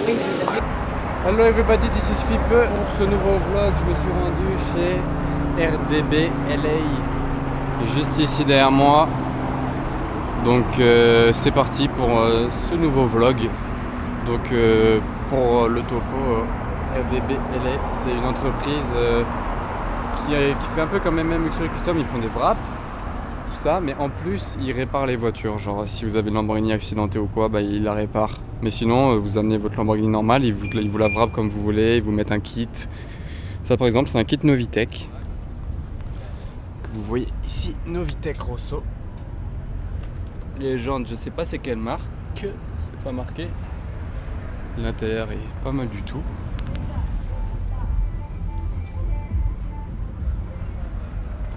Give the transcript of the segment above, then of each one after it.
Hello everybody, this is Fipe. Pour ce nouveau vlog, je me suis rendu chez RDB LA, juste ici derrière moi. Donc c'est parti pour ce nouveau vlog. Donc pour le topo, RDB LA, c'est une entreprise qui fait un peu comme MM Luxury Custom. Ils font des wraps, tout ça, mais en plus ils réparent les voitures. Genre si vous avez une Lamborghini accidentée ou quoi, bah, ils la réparent. Mais sinon vous amenez votre Lamborghini normale, ils vous la wrap comme vous voulez, ils vous mettent un kit. Ça par exemple c'est un kit Novitec que vous voyez ici, Novitec Rosso. Les jantes, je sais pas c'est quelle marque, c'est pas marqué. L'intérieur est pas mal du tout.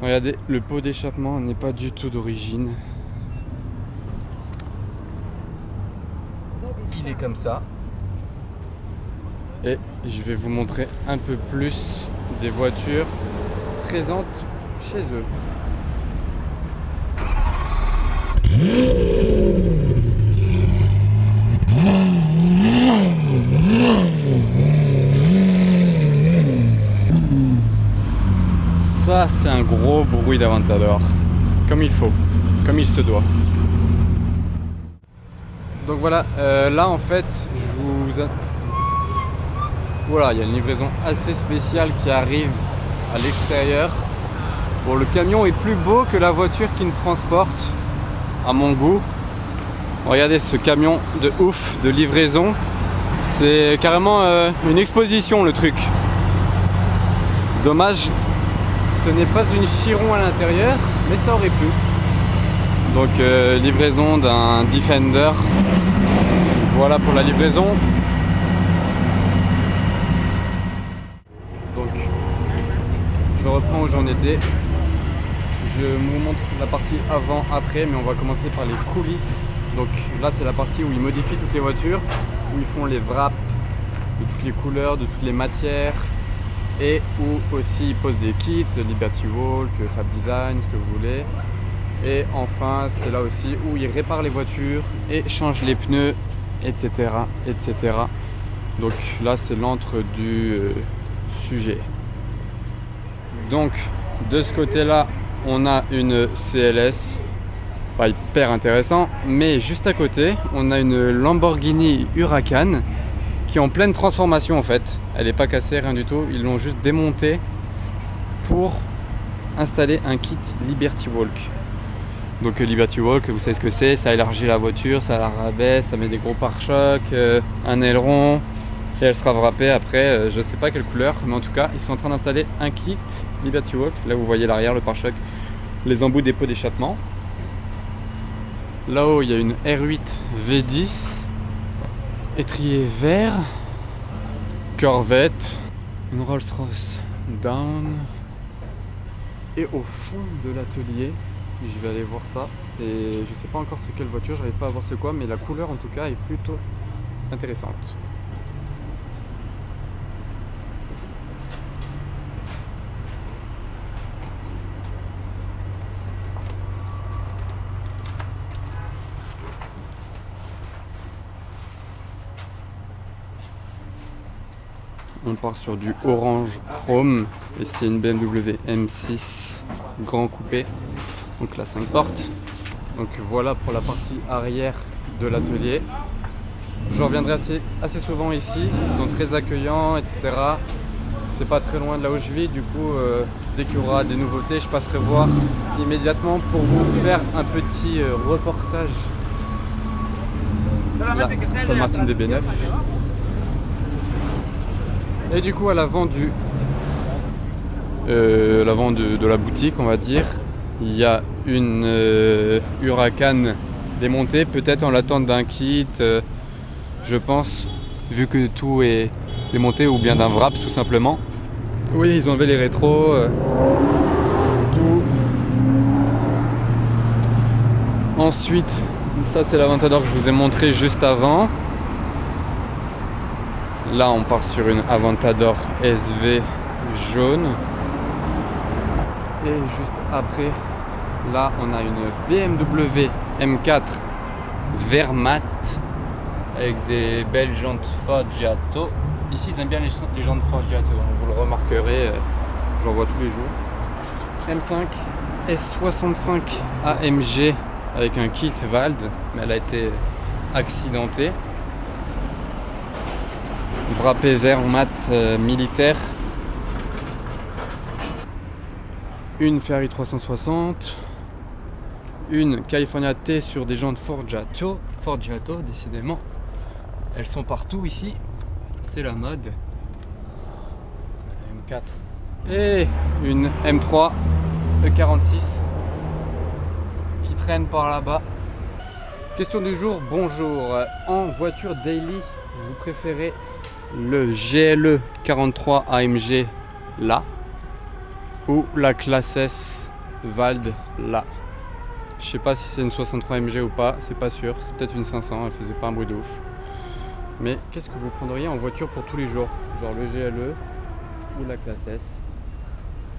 Regardez, le pot d'échappement n'est pas du tout d'origine. Il est comme ça. Et je vais vous montrer un peu plus des voitures présentes chez eux. Ça, c'est un gros bruit d'Aventador, comme il faut, comme il se doit. Donc voilà, là en fait, voilà, il y a une livraison assez spéciale qui arrive à l'extérieur. Bon, le camion est plus beau que la voiture qui me transporte, à mon goût. Regardez ce camion de ouf de livraison. C'est carrément une exposition le truc. Dommage. Ce n'est pas une Chiron à l'intérieur, mais ça aurait pu. Donc livraison d'un Defender. Voilà pour la livraison. Donc je reprends où j'en étais. Je vous montre la partie avant-après, mais on va commencer par les coulisses. Donc là c'est la partie où ils modifient toutes les voitures, où ils font les wraps de toutes les couleurs, de toutes les matières. Et où aussi ils posent des kits, Liberty Walk, Fab Design, ce que vous voulez. Et enfin, c'est là aussi où ils réparent les voitures et changent les pneus, etc. etc. Donc là, c'est l'antre du sujet. Donc, de ce côté-là, on a une CLS, pas hyper intéressant, mais juste à côté, on a une Lamborghini Huracan qui est en pleine transformation en fait. Elle n'est pas cassée, rien du tout. Ils l'ont juste démontée pour installer un kit Liberty Walk. Donc Liberty Walk, vous savez ce que c'est, ça élargit la voiture, ça la rabaisse, ça met des gros pare-chocs, un aileron, et elle sera wrappée après, je sais pas quelle couleur, mais en tout cas, ils sont en train d'installer un kit Liberty Walk. Là vous voyez l'arrière, le pare-choc, les embouts des pots d'échappement. Là-haut, il y a une R8 V10. Étrier vert, Corvette, une Rolls-Royce Down. Et au fond de l'atelier, je vais aller voir ça. Je sais pas encore c'est quelle voiture, j'arrive pas à voir c'est quoi, mais la couleur en tout cas est plutôt intéressante. On part sur du orange chrome et c'est une BMW M6 grand coupé, donc la 5 portes. Donc voilà pour la partie arrière de l'atelier. Je reviendrai assez souvent ici, ils sont très accueillants, etc. C'est pas très loin de là où je vis, du coup dès qu'il y aura des nouveautés, je passerai voir immédiatement pour vous faire un petit reportage. Là, Aston Martin DB9. Et du coup à l'avant de la boutique, on va dire, il y a une Huracan démontée, peut-être en l'attente d'un kit, je pense, vu que tout est démonté, ou bien d'un wrap tout simplement. Oui, ils ont enlevé les rétros, tout. Ensuite, ça c'est l'Aventador que je vous ai montré juste avant. Là, on part sur une Aventador SV jaune. Et juste après, là, on a une BMW M4 vert mat. avec des belles jantes Forgiato. Ici ils aiment bien les jantes Forgiato, vous le remarquerez, j'en vois tous les jours. M5 S65 AMG avec un kit Vald, mais elle a été accidentée. Wrappé vert mat militaire. Une Ferrari 360. Une California T sur des jantes Forgiato. Forgiato, décidément. Elles sont partout ici. C'est la mode. M4. Et une M3 E46 qui traîne par là-bas. Question du jour, bonjour. En voiture daily, vous préférez le GLE 43 AMG là ou la classe S Vald là? Je sais pas si c'est une 63 AMG ou pas, c'est pas sûr, c'est peut-être une 500, elle faisait pas un bruit de ouf. Mais qu'est-ce que vous prendriez en voiture pour tous les jours? Genre le GLE ou la classe S?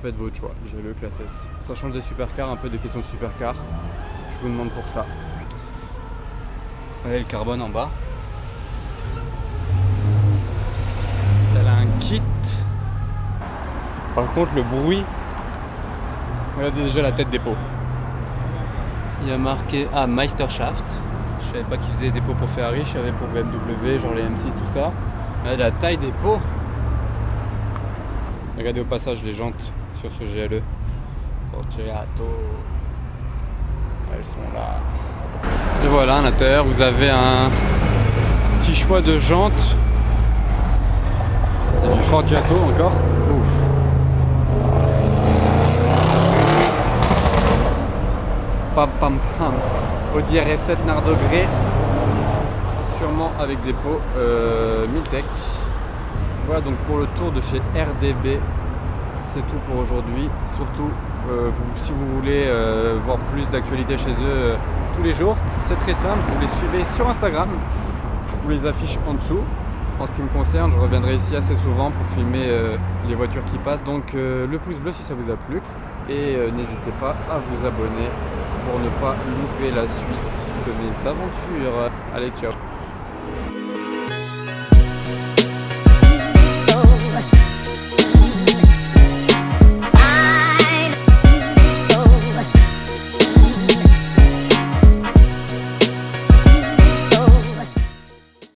Faites votre choix, GLE, classe S. Ça change des supercars, un peu des questions de supercars. Je vous demande pour ça. Regardez le carbone en bas. Elle a un kit. Par contre le bruit, regardez déjà la tête des pots. Il y a marqué Meisterschaft. Je savais pas qu'ils faisaient des pots pour Ferrari, je savais pour BMW, genre les M6 tout ça. Regardez la taille des pots. Regardez au passage les jantes sur ce GLE. Forgiato. Elles sont là. Et voilà, à l'intérieur vous avez un petit choix de jantes. Ça c'est du Forgiato encore. Ouf. Pam pam pam. Audi RS7 Nardo Grey. Sûrement avec des pots Miltech. Voilà donc pour le tour de chez RDB. C'est tout pour aujourd'hui. Surtout si vous voulez voir plus d'actualités chez eux tous les jours, c'est très simple, vous les suivez sur Instagram. Je vous les affiche en dessous. En ce qui me concerne, je reviendrai ici assez souvent pour filmer les voitures qui passent. Donc le pouce bleu si ça vous a plu. Et n'hésitez pas à vous abonner pour ne pas louper la suite de mes aventures. Allez, ciao!